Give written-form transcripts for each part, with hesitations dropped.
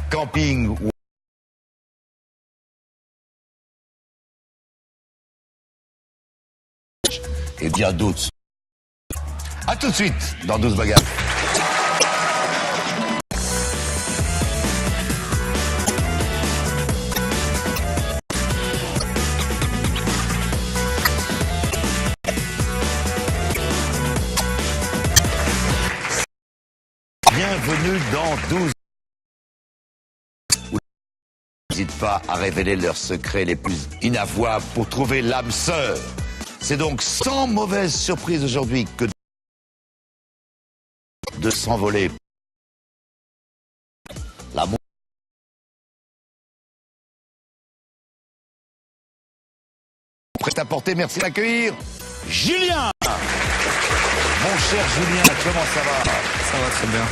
camping ou et bien d'autres. A tout de suite dans 12 bagages. Bienvenue dans 12. N'hésite pas à révéler leurs secrets les plus inavouables pour trouver l'âme sœur. C'est donc sans mauvaise surprise aujourd'hui que de s'envoler. L'amour. Prêt à porter, merci d'accueillir Julien. Mon cher Julien, comment ça va? Ça va très bien.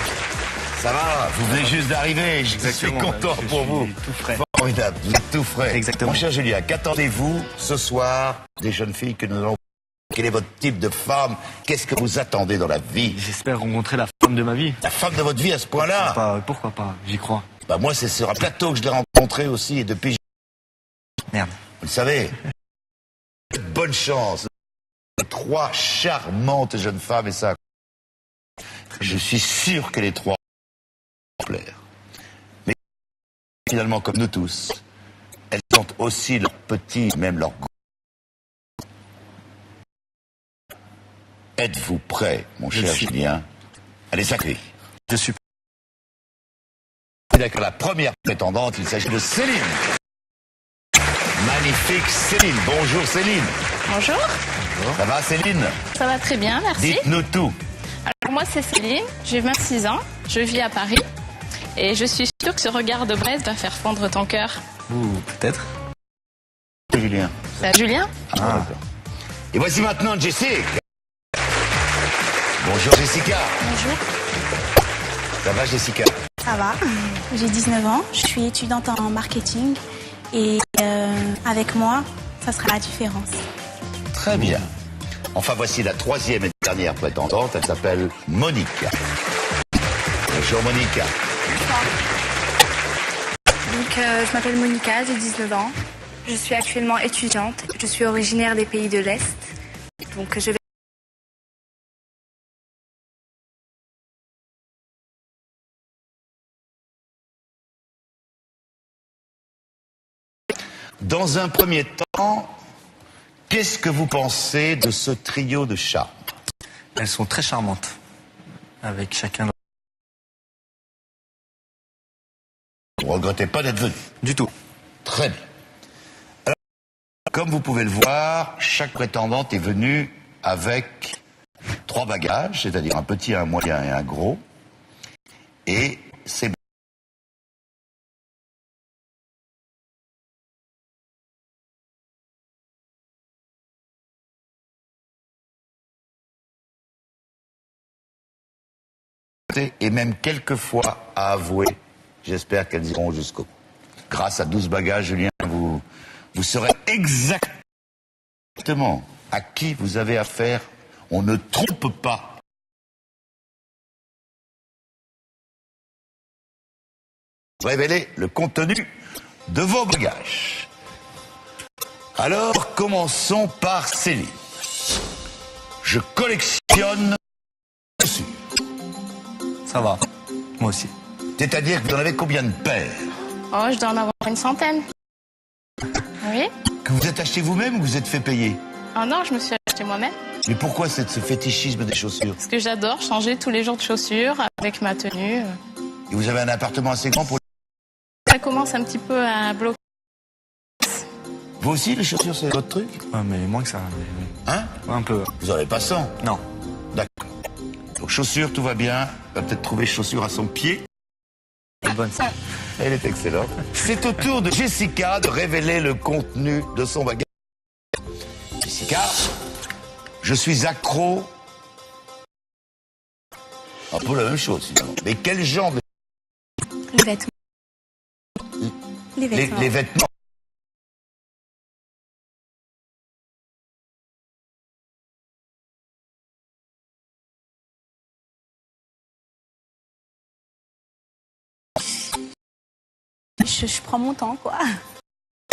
Ça va, vous venez juste d'arriver, je suis content pour vous. Tout frais. Formidable, vous êtes tout frais. Exactement. Mon cher Julien, qu'attendez-vous ce soir des jeunes filles que nous allons... Quel est votre type de femme? Qu'est-ce que vous attendez dans la vie? J'espère rencontrer la femme de ma vie. La femme de votre vie à ce point-là? Pourquoi pas, j'y crois. Bah moi, c'est sur un plateau que je l'ai rencontré aussi et depuis... Merde. Vous le savez, bonne chance. 3 charmantes jeunes femmes et ça... Je suis sûr que les 3 vont plaire. Mais finalement, comme nous tous, elles ont aussi leurs petits, même leurs goûts. Êtes-vous prêt, mon cher Julien, à les accueillir? Je suis D'accord, la première prétendante, il s'agit de Céline. Magnifique Céline. Bonjour Céline. Bonjour, Ça va Céline? ça va très bien, merci. Dites-nous tout. Alors moi c'est Céline, j'ai 26 ans, je vis à Paris et je suis sûre que ce regard de Brest va faire fondre ton cœur. Ou peut-être. Julien. Julien? D'accord. Et voici maintenant Jessica. Bonjour Jessica. Bonjour, Ça va Jessica? ça va. J'ai 19 ans, je suis étudiante en marketing et avec moi, ça sera la différence. Très bien. Enfin voici la 3e et dernière prétendante, elle s'appelle Monica. Bonjour Monica. Donc, je m'appelle Monica, j'ai 19 ans. Je suis actuellement étudiante. Je suis originaire des pays de l'Est. Donc, je vais... Dans un premier temps, qu'est-ce que vous pensez de ce trio de chats? Elles sont très charmantes. Avec chacun leur... Vous ne regrettez pas d'être venu? Du tout. Très bien. Alors, comme vous pouvez le voir, chaque prétendante est venue avec 3 bagages, c'est-à-dire un petit, un moyen et un gros. Et c'est et même quelquefois à avouer. J'espère qu'elles iront jusqu'au bout. Grâce à 12 bagages, Julien, vous saurez exactement à qui vous avez affaire. On ne trompe pas. Révélez le contenu de vos bagages. Alors, commençons par Céline. Je collectionne chaussures. Ça va. Moi aussi. C'est-à-dire que vous en avez combien de paires? Oh, je dois en avoir une centaine. Oui? Que vous êtes acheté vous-même ou vous êtes fait payer? Oh non, je me suis acheté moi-même. Mais pourquoi ce fétichisme des chaussures? Parce que j'adore changer tous les jours de chaussures avec ma tenue. Et vous avez un appartement assez grand pour... Ça commence un petit peu à bloquer. Vous aussi, les chaussures, c'est votre truc? Ouais, mais moins que ça. Hein? Un peu. Vous en avez pas 100? Non. D'accord. Donc chaussures, tout va bien. On va peut-être trouver chaussures à son pied. Elle est bonne ça. Elle est excellente. C'est au tour de Jessica de révéler le contenu de son bagage. Jessica, je suis accro... Un peu la même chose, finalement. Mais quel genre de... Les vêtements. Les vêtements. Les vêtements. je prends mon temps, quoi.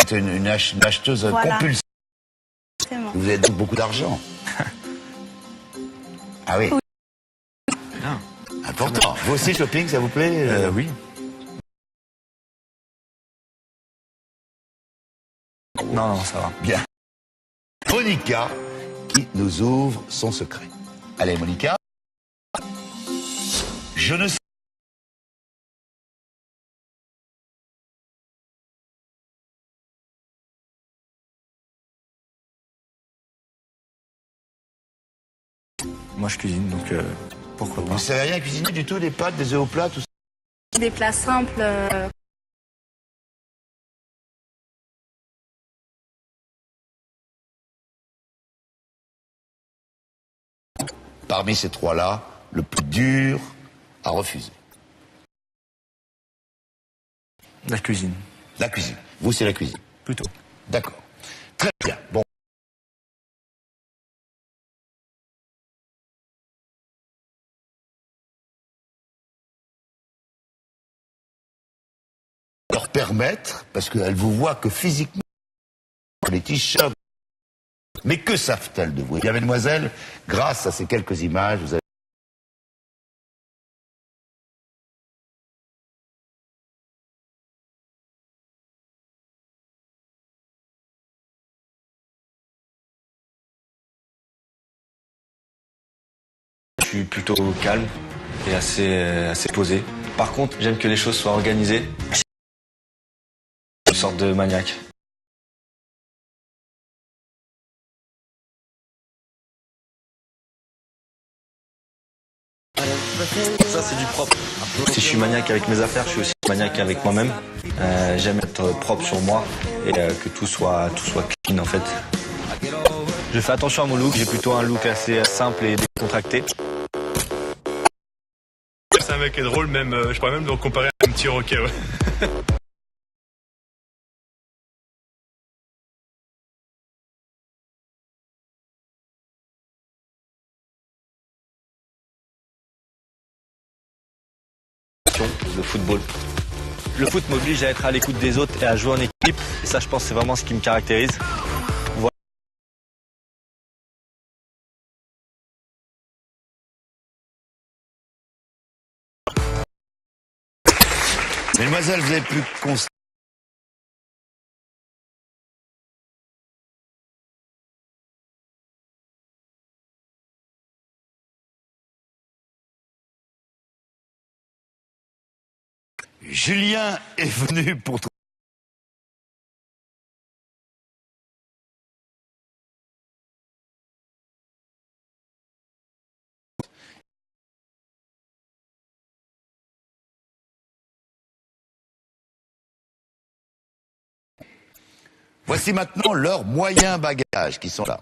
C'est une acheteuse Voilà. compulsive. Exactement. Vous avez donc beaucoup d'argent. Ah oui. Bien. Important. Vous aussi, shopping, ça vous plaît Oui. Non, non, ça va. Bien. Monica qui nous ouvre son secret. Allez, Monica. Je ne sais. Moi, je cuisine, donc pourquoi pas. Vous savez rien cuisiner du tout, des pâtes, des œufs au plat, tout ça? Des plats simples. Parmi ces trois-là, le plus dur à refuser. La cuisine, La cuisine. Vous, c'est la cuisine. plutôt. D'accord. Très bien. Bon. Leur permettre, parce qu'elles vous voient que physiquement, les t-shirts. Mais que savent-elles de vous? Eh bien, mesdemoiselles, grâce à ces quelques images, vous avez... Je suis plutôt calme et assez posé. Par contre, j'aime que les choses soient organisées. Une sorte de maniaque. Ça, c'est du propre. Si je suis maniaque avec mes affaires, je suis aussi maniaque avec moi-même. J'aime être propre sur moi et que tout soit clean en fait. Je fais attention à mon look. J'ai plutôt un look assez simple et décontracté. C'est un mec qui est drôle, même, je pourrais même le comparer à un petit roquet. Ouais. Le football. Le foot m'oblige à être à l'écoute des autres et à jouer en équipe. Et ça, je pense, c'est vraiment ce qui me caractérise. Voilà. Mesdemoiselles, vous avez pu constater... Julien est venu pour... Voici maintenant leurs moyens bagages qui sont là.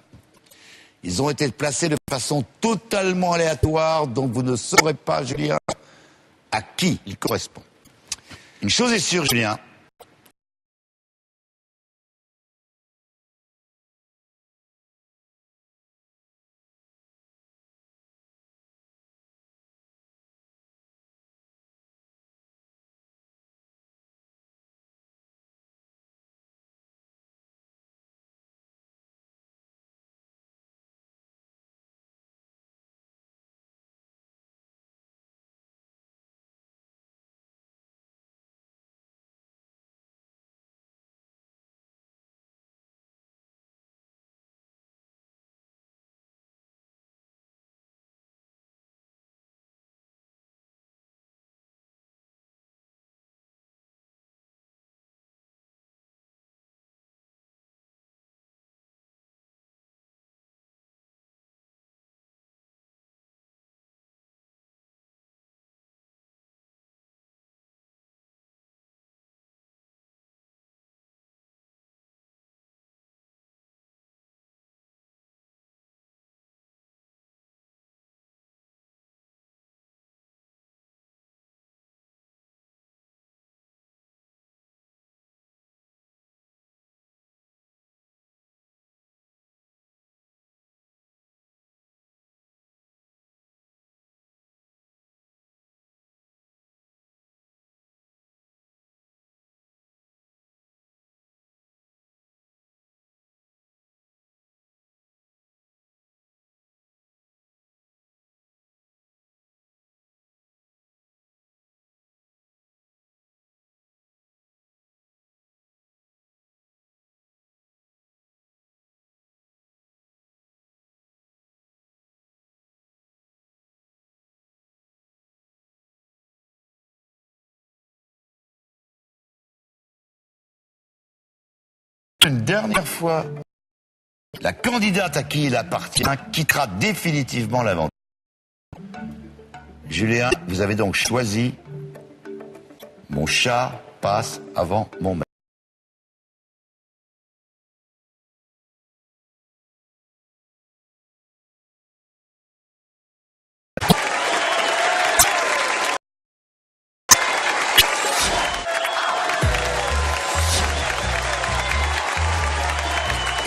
Ils ont été placés de façon totalement aléatoire, donc vous ne saurez pas, Julien, à qui ils correspondent. Une chose est sûre, Julien, une dernière fois. La candidate à qui il appartient quittera définitivement l'aventure. Julien, vous avez donc choisi mon chat passe avant mon maître.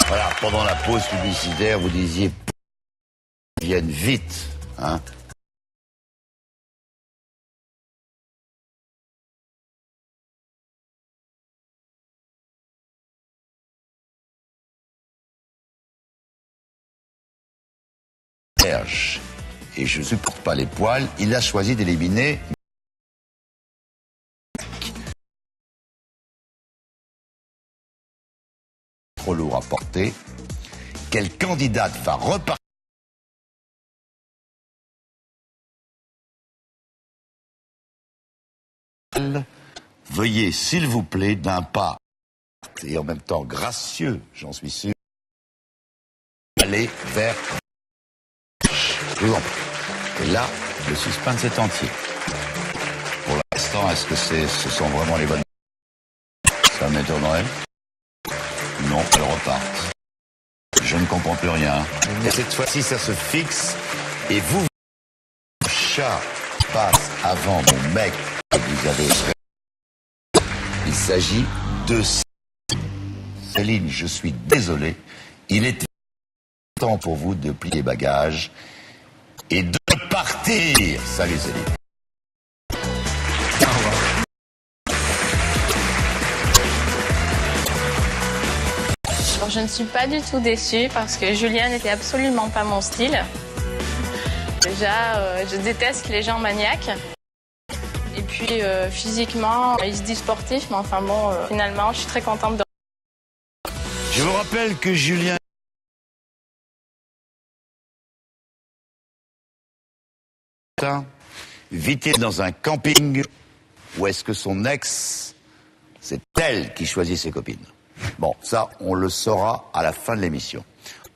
Voilà, pendant la pause publicitaire, vous disiez viennent vite, hein. Et je ne supporte pas les poils, il a choisi d'éliminer trop lourd à porter. Quelle candidate va repartir? Veuillez, s'il vous plaît, d'un pas et en même temps gracieux, j'en suis sûr, aller vers... Je vous en prie. Et là, le suspense est entier. Pour l'instant, est-ce que ce sont vraiment les bonnes... Ça m'étonnerait. Non, elles repartent. Je ne comprends plus rien. Et cette fois-ci, ça se fixe. Et vous, le chat passe avant mon mec que vous avez... Il s'agit de... Céline, je suis désolé. Il est temps pour vous de plier bagages et de partir. Salut Céline. Alors, je ne suis pas du tout déçue parce que Julien n'était absolument pas mon style. Déjà, je déteste les gens maniaques. Et puis, physiquement, il se dit sportif, mais enfin bon, finalement, je suis très contente de... Je vous rappelle que Julien vit-il dans un camping ou est-ce que son ex, c'est elle qui choisit ses copines? Bon, ça, on le saura à la fin de l'émission.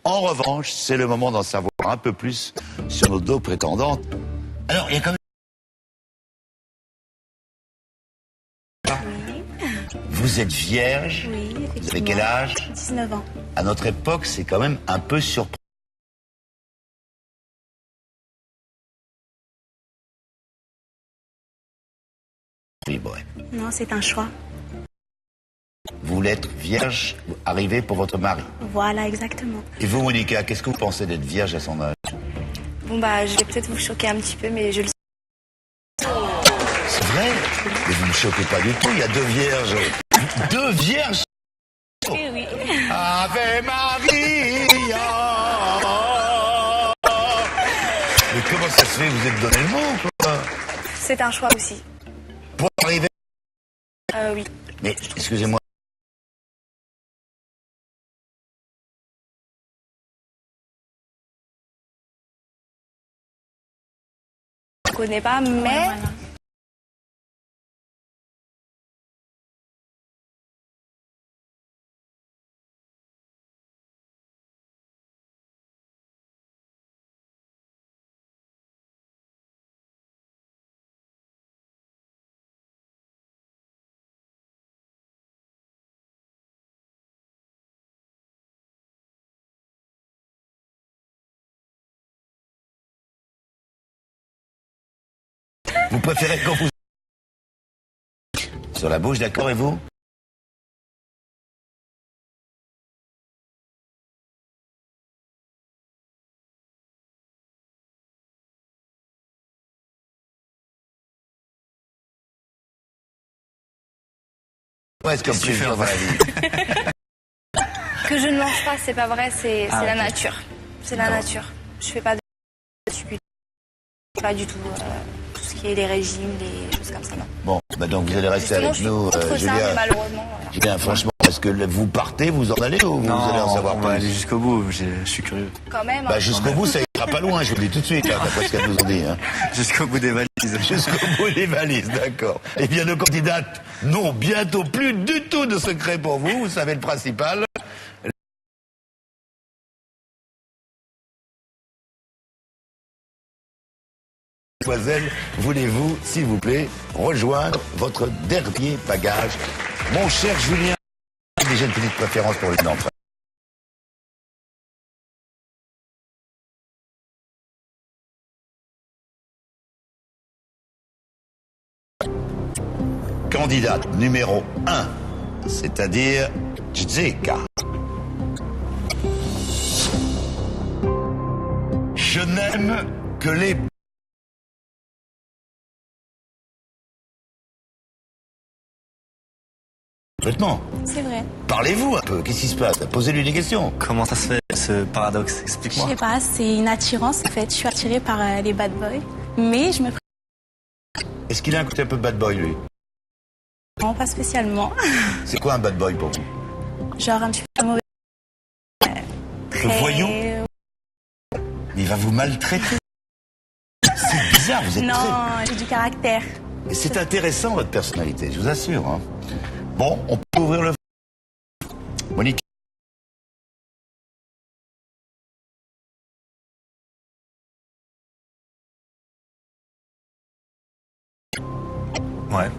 En revanche, c'est le moment d'en savoir un peu plus sur nos deux prétendantes. Alors, il y a quand même... Vous êtes vierge? Oui, effectivement. Vous avez quel âge? 19 ans. À notre époque, c'est quand même un peu surprenant. Non, c'est un choix. Vous voulez être vierge, arriver pour votre mari. Voilà, exactement. Et vous, Monica, qu'est-ce que vous pensez d'être vierge à son âge? Bon bah, je vais peut-être vous choquer un petit peu, mais je le sais. C'est vrai? Mais vous ne me choquez pas du tout, il y a deux vierges. Deux vierges? Oui, oui. Ave Maria. Mais comment ça se fait? Vous êtes donné le mot, quoi? C'est un choix aussi. Pour arriver... Oui. Mais, excusez-moi. Je connais pas, mais... Voilà. Vous préférez qu'on vous... Sur la bouche, d'accord, et vous? Ouais, c'est comme plus dur dans la vie. Que je ne mange pas, c'est pas vrai, c'est la ok. nature. C'est la nature. Je fais pas de... Pas du tout tout ce qui est les régimes, les choses comme ça, non. Bon, bah donc vous allez rester Justement, avec je suis nous, contre ça, mais Julien. malheureusement, voilà. Julien, franchement, est-ce que vous partez, vous en allez ou vous allez en savoir on plus? va aller jusqu'au bout, je suis curieux. Quand même. Bah jusqu'au bout, ça ira pas loin, je vous le dis tout de suite, hein, d'après ce qu'elles nous ont dit. Hein. Jusqu'au bout des valises. Jusqu'au bout des valises, d'accord. Eh bien, nos candidates n'ont bientôt plus du tout de secret pour vous, vous savez le principal. mademoiselle, voulez-vous, s'il vous plaît, rejoindre votre dernier bagage? Mon cher Julien, déjà une petite préférence pour l'une d'entre elles. Candidate numéro 1, c'est-à-dire Jessica. Je n'aime que les... Complètement. C'est vrai. Parlez-vous un peu, qu'est-ce qui se passe? Posez-lui des questions. Comment ça se fait, ce paradoxe? Je Explique-moi. sais pas, c'est une attirance en fait. Je suis attirée par les bad boys, mais je me Est-ce qu'il a un côté un peu bad boy, lui? prends pas spécialement. C'est quoi un bad boy pour vous? Genre un petit peu mauvais. Le voyou? Il va vous maltraiter. C'est bizarre, vous êtes Non, très... j'ai du caractère. Et c'est intéressant, votre personnalité, je vous assure. Hein. Bon, on peut ouvrir le... Monique. Ouais.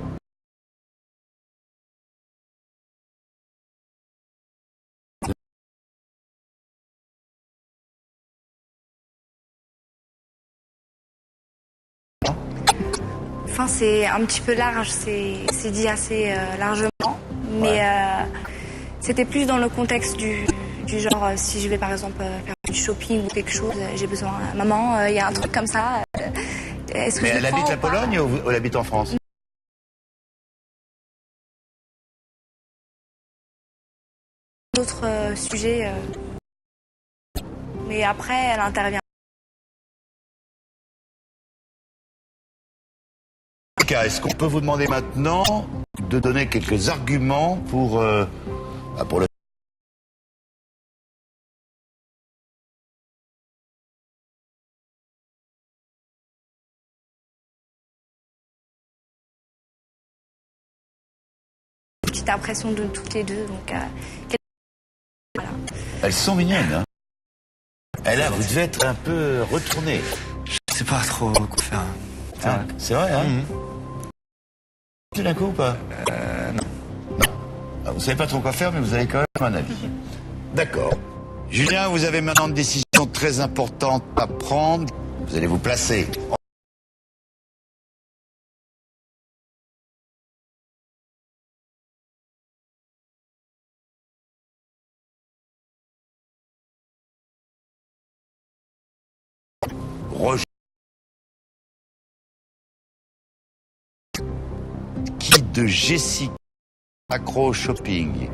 Enfin, c'est un petit peu large, c'est dit assez largement, mais c'était plus dans le contexte du genre, si je vais par exemple faire du shopping ou quelque chose, j'ai besoin, maman, il y a un truc comme ça, est-ce que Mais je elle le prends habite la ou pas? Pologne ou elle habite en France? D'autres sujets, mais après, elle intervient. Est-ce qu'on peut vous demander maintenant de donner quelques arguments pour le... Petite impression de toutes les deux, donc voilà. Elles sont mignonnes, hein? Et là, vous devez être un peu retourné. Je sais pas trop quoi faire. Hein, c'est vrai, hein? Tu d'un coup ou pas? Non. Ah, vous savez pas trop quoi faire, mais vous avez quand même un avis. D'accord. Julien, vous avez maintenant une décision très importante à prendre. Vous allez vous placer. Roger. Qui de Jessica accro au shopping,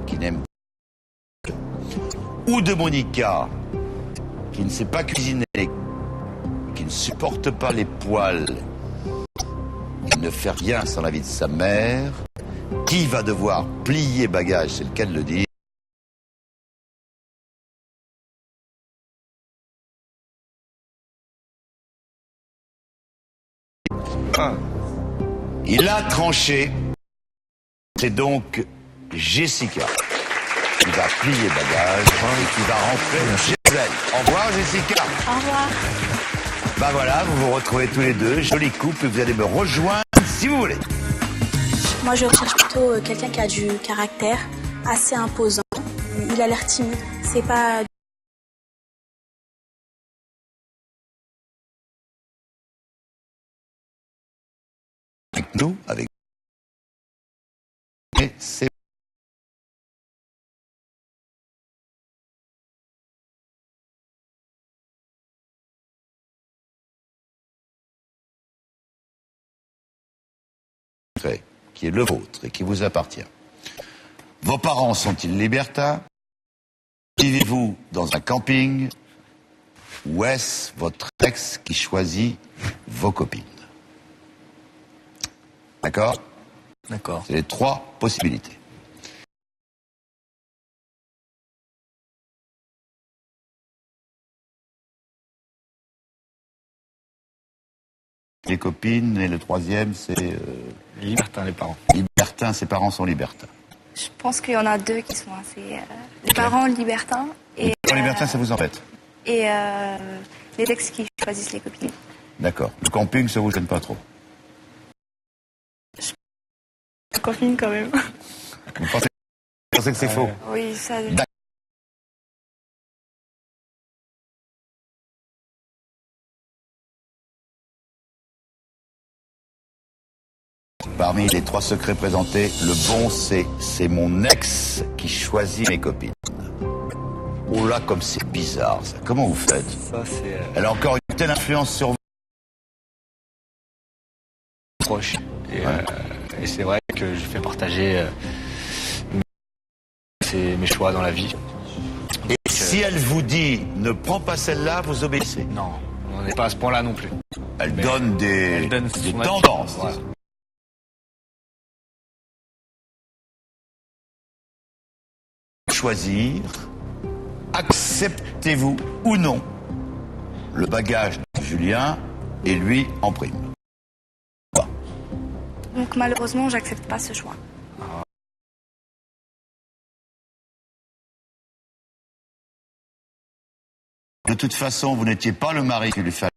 qui n'aime pas, ou de Monica qui ne sait pas cuisiner, qui ne supporte pas les poils, qui ne fait rien sans l'avis de sa mère, qui va devoir plier bagage, c'est le cas de le dire. Il a tranché. C'est donc Jessica qui va plier bagage et qui va rentrer chez elle. Au revoir Jessica. Au revoir. Bah voilà, vous vous retrouvez tous les deux, joli couple, vous allez me rejoindre si vous voulez. Moi, je recherche plutôt quelqu'un qui a du caractère assez imposant. Il a l'air timide. C'est pas... Avec nous, avec... Mais c'est... qui est le vôtre et qui vous appartient. Vos parents sont-ils libertins? Vivez-vous dans un camping? Ou est-ce votre ex qui choisit vos copines? D'accord? D'accord. C'est les trois possibilités. Les copines et le troisième, c'est... Libertin, les parents. libertin, ses parents sont libertins. Je pense qu'il y en a deux qui sont assez... les parents libertins. Les parents libertins, ça vous embête? Et les ex qui choisissent les copines. D'accord. Le camping, ça vous gêne pas trop? Copine quand même. Vous pensez que c'est faux? Oui, ça. Parmi les 3 secrets présentés, le bon c'est mon ex qui choisit mes copines. Oh là, comme c'est bizarre ça. Comment vous faites? Ça, c'est Elle a encore une telle influence sur vous. proche. Et c'est vrai que je fais partager mes choix dans la vie. Et si elle vous dit ne prends pas celle-là, vous obéissez? Non, on n'est pas à ce point-là non plus. Elle donne des son avis. tendances. Voilà. Choisir, acceptez-vous ou non le bagage de Julien et lui en prime? Donc malheureusement, j'accepte pas ce choix. De toute façon, vous n'étiez pas le mari qu'il lui fallait.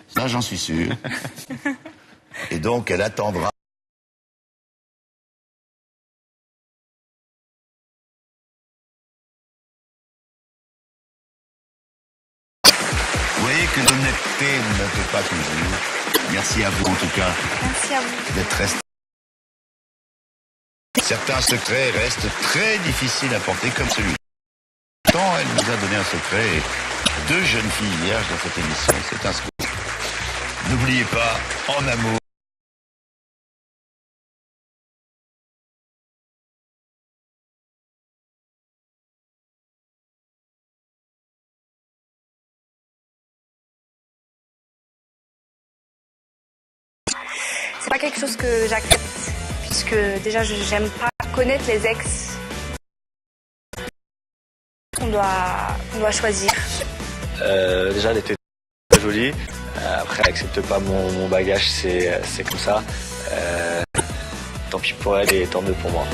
Ça, j'en suis sûr. Et donc, elle attendra. Vous voyez que l'honnêteté ne peut pas toujours. Merci à vous, en tout cas, Merci à vous. d'être resté. Certains secrets restent très difficiles à porter, comme celui-là. Pourtant, elle nous a donné un secret. Et 2 jeunes filles vierges dans cette émission. C'est un scoop. N'oubliez pas, en amour. C'est pas quelque chose que j'accepte, puisque déjà j'aime pas connaître les ex qu'on doit choisir. Déjà, elle était très jolie. Après, elle accepte pas mon bagage, c'est comme ça. Tant pis pour elle et tant mieux pour moi.